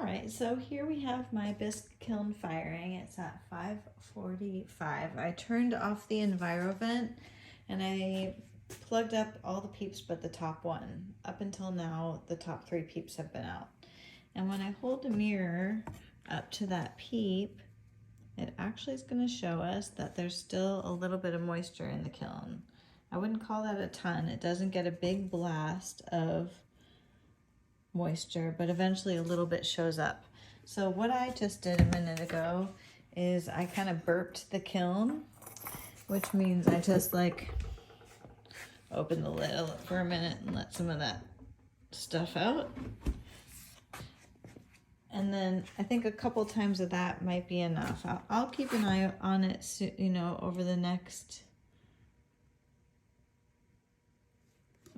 All right, so here we have my bisque kiln firing. It's at 5:45. I turned off the EnviroVent and I plugged up all the peeps but the top one. Up until now, the top 3 peeps have been out. And when I hold the mirror up to that peep, it actually is going to show us that there's still a little bit of moisture in the kiln. I wouldn't call that a ton. It doesn't get a big blast of moisture, but eventually a little bit shows up. So what I just did a minute ago is I kind of burped the kiln, which means I just like open the lid for a minute and let some of that stuff out. And then I think a couple times of that might be enough. I'll keep an eye on it, you know, over the next,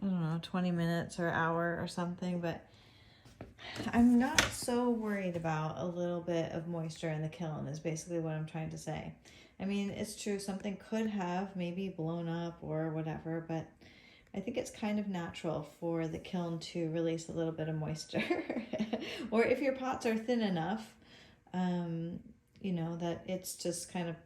I don't know, 20 minutes or hour or something, but I'm not so worried about a little bit of moisture in the kiln is basically what I'm trying to say. I mean, it's true, something could have maybe blown up or whatever, but I think it's kind of natural for the kiln to release a little bit of moisture. Or if your pots are thin enough, you know, that it's just kind of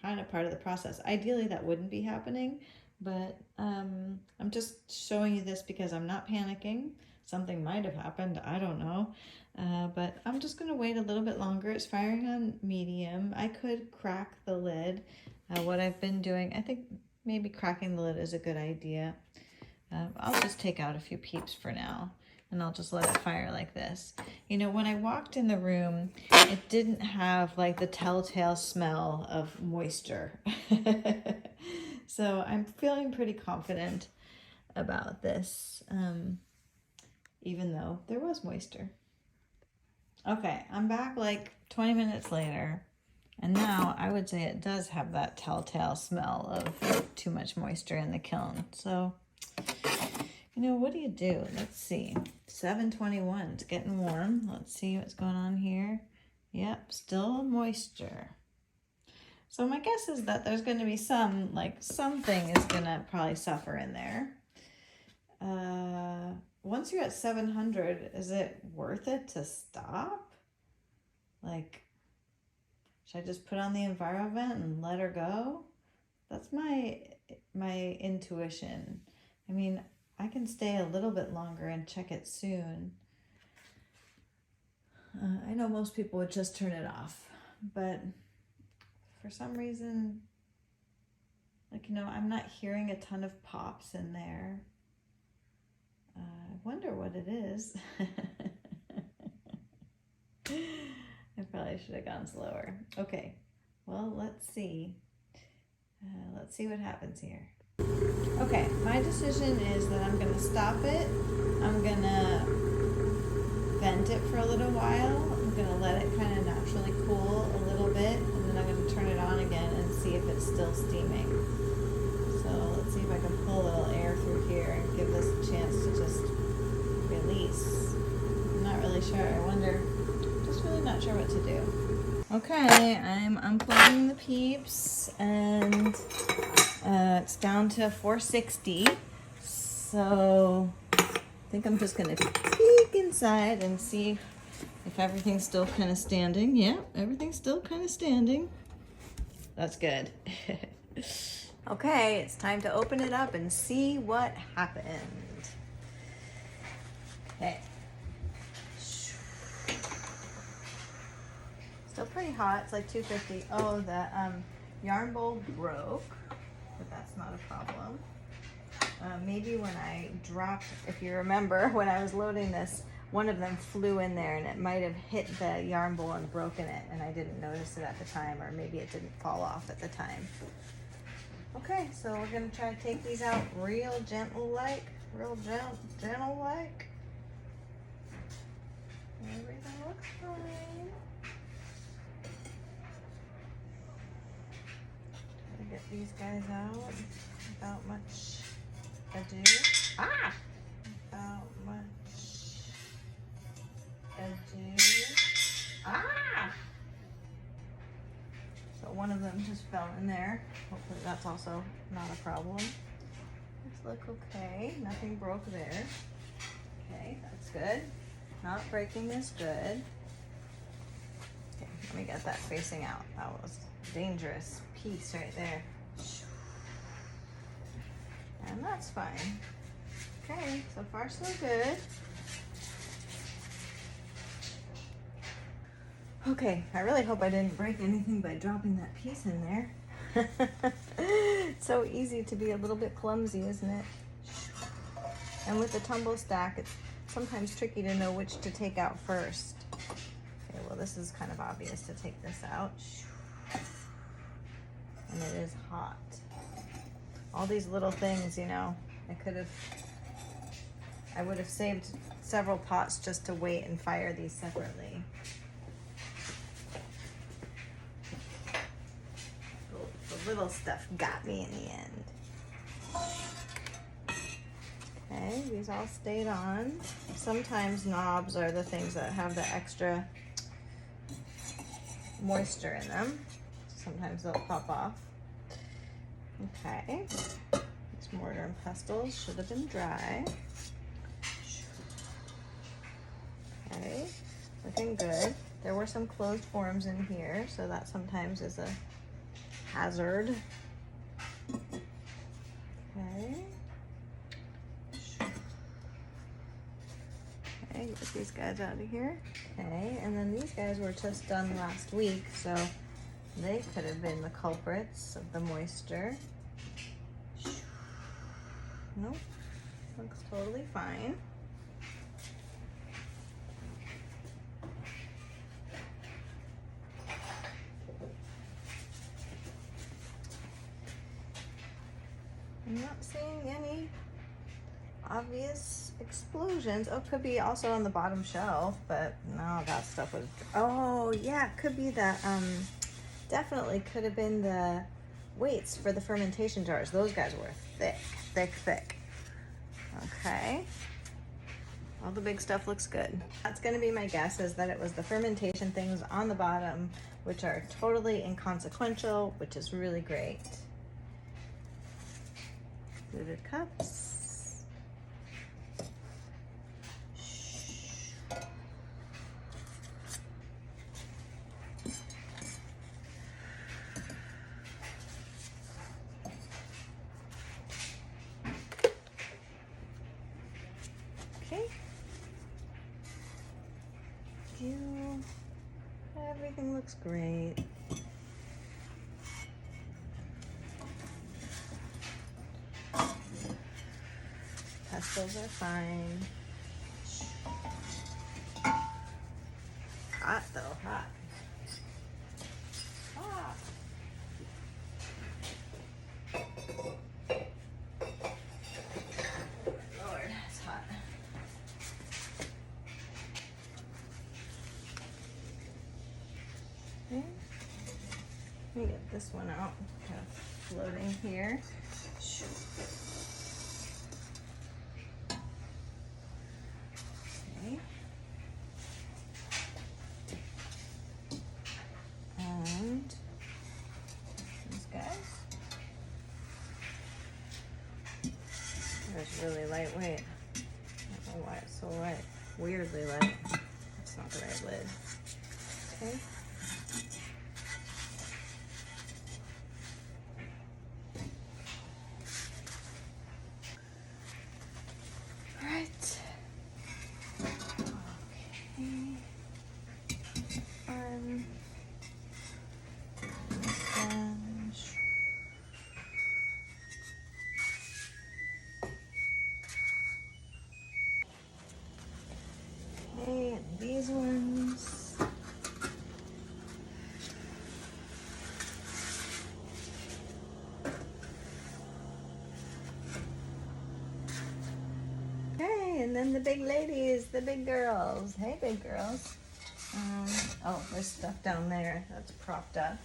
part of the process. Ideally, that wouldn't be happening, but I'm just showing you this because I'm not panicking. Something might have happened, I don't know. But I'm just gonna wait a little bit longer. It's firing on medium. I could crack the lid. What I've been doing, I think maybe cracking the lid is a good idea. I'll just take out a few peeps for now and I'll just let it fire like this. You know, when I walked in the room, it didn't have like the telltale smell of moisture. So I'm feeling pretty confident about this, even though there was moisture. Okay, I'm back like 20 minutes later. And now I would say it does have that telltale smell of too much moisture in the kiln. So, you know, what do you do? Let's see. 7:21, it's getting warm. Let's see what's going on here. Yep, still moisture. So my guess is that there's going to be some, like something is going to probably suffer in there. Once you're at 700, is it worth it to stop? Like, should I just put on the EnviroVent and let her go? That's my intuition. I mean, I can stay a little bit longer and check it soon. I know most people would just turn it off, but for some reason, like, you know, I'm not hearing a ton of pops in there. I wonder what it is. I probably should have gone slower. Okay, well, let's see. Let's see what happens here. Okay, my decision is that I'm gonna stop it. I'm gonna vent it for a little while. I'm gonna let it kind of naturally cool a little bit, and then I'm gonna turn it on again and see if it's still steaming. So let's see if I can pull a little air through here and give this a chance to just release. I'm not really sure. I wonder, just really not sure what to do. Okay, I'm unplugging the peeps and it's down to 460. So I think I'm just gonna peek inside and see if everything's still kind of standing. Yeah, everything's still kind of standing. That's good. Okay, it's time to open it up and see what happened. Okay. Still pretty hot. It's like 250. Oh, the yarn bowl broke, but that's not a problem. Maybe when I dropped, if you remember, when I was loading this, one of them flew in there and it might have hit the yarn bowl and broken it, and I didn't notice it at the time, or maybe it didn't fall off at the time. Okay, so we're gonna try to take these out real gentle-like, gentle-like. Everything looks fine. Try to get these guys out without much ado. Ah! Without much ado. Ah! So one of them just fell in there. Hopefully that's also not a problem. These look okay. Nothing broke there. Okay, that's good. Not breaking is good. Let me get that facing out. That was a dangerous piece right there. And that's fine. Okay, so far so good. Okay, I really hope I didn't break anything by dropping that piece in there. It's so easy to be a little bit clumsy, isn't it? And with the tumble stack, it's sometimes tricky to know which to take out first. Okay, well this is kind of obvious to take this out. And it is hot. All these little things, you know, I would have saved several pots just to wait and fire these separately. The little stuff got me in the end. Okay, these all stayed on. Sometimes knobs are the things that have the extra moisture in them. Sometimes they'll pop off. Okay, these mortar and pestles should have been dry. Okay, looking good. There were some closed forms in here, so that sometimes is a hazard. Okay. Okay, get these guys out of here. Okay, and then these guys were just done last week, so they could have been the culprits of the moisture. Nope, looks totally fine. I'm not seeing any obvious explosions. Oh, could be also on the bottom shelf, but no, that stuff was, oh yeah, could be the, definitely could have been the weights for the fermentation jars. Those guys were thick, thick, thick. Okay. All the big stuff looks good. That's gonna be my guess, is that it was the fermentation things on the bottom, which are totally inconsequential, which is really great. Fluted cups. Okay. Everything looks great. Pestles are fine. Hot though, hot. Ah. Lord, it's hot. Okay. Let me get this one out. Kind of floating here. Okay. And these guys. It's really lightweight. I don't know why it's so light. Weirdly light. That's not the right lid. Okay. These ones. Okay, and then the big ladies, the big girls. Hey, big girls. Oh, there's stuff down there that's propped up.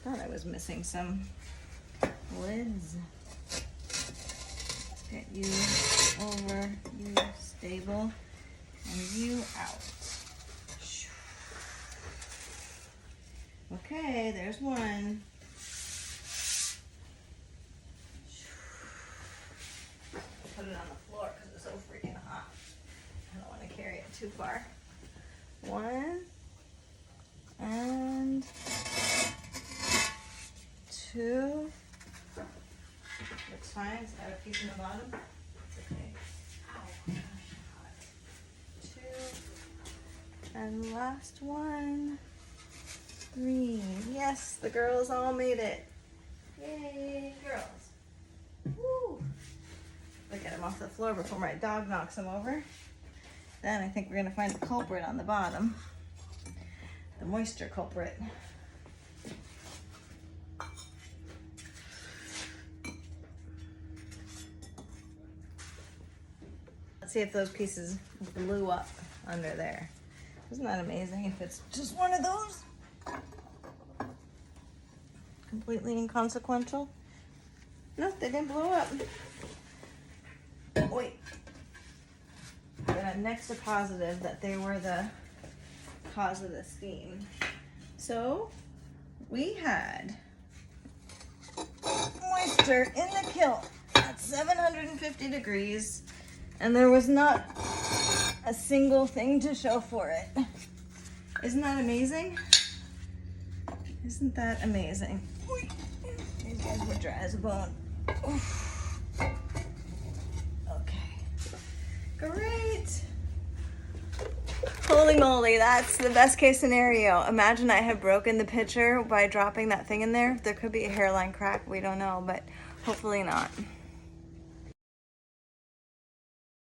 Thought I was missing some lids. Get you over, you stable, and you out. Okay, there's one. Put it on the floor because it's so freaking hot. I don't want to carry it too far. One, and fine. It's got a piece in the bottom. Okay. Ow. 2. And last one. 3. Yes, the girls all made it. Yay, girls. Woo. Look, get them off the floor before my dog knocks them over. Then I think we're gonna find the culprit on the bottom. The moisture culprit. Let's see if those pieces blew up under there. Isn't that amazing if it's just one of those? Completely inconsequential. No, they didn't blow up. Wait. But I'm next to positive that they were the cause of the steam. So we had moisture in the kiln at 750 degrees, and there was not a single thing to show for it. Isn't that amazing? Isn't that amazing? These guys were dry as a bone. Oof. Okay. Great. Holy moly, that's the best case scenario. Imagine I have broken the pitcher by dropping that thing in there. There could be a hairline crack, we don't know, but hopefully not.